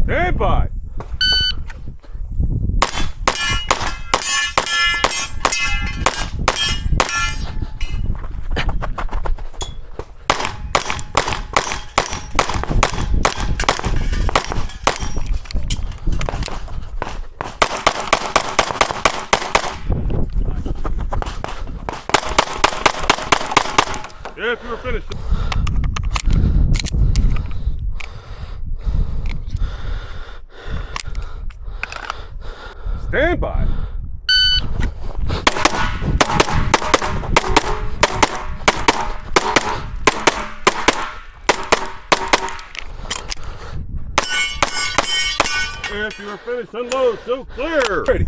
Stand by. Yeah, if you were finished. Stand by. If you are finished, unload, so clear. Ready.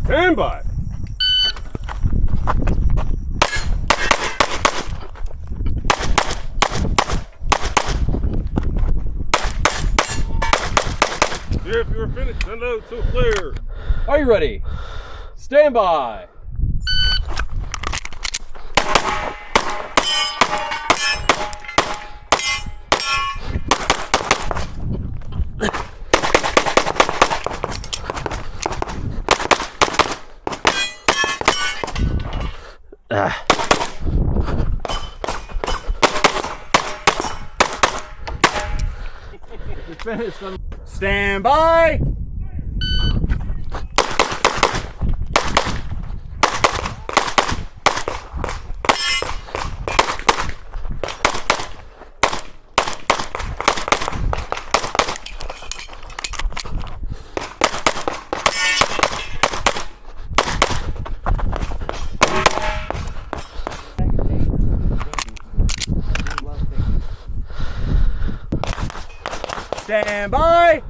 Stand by. If you are finished, unload, so clear. Are you ready? Stand by. You're finished. Stand by. Stand by.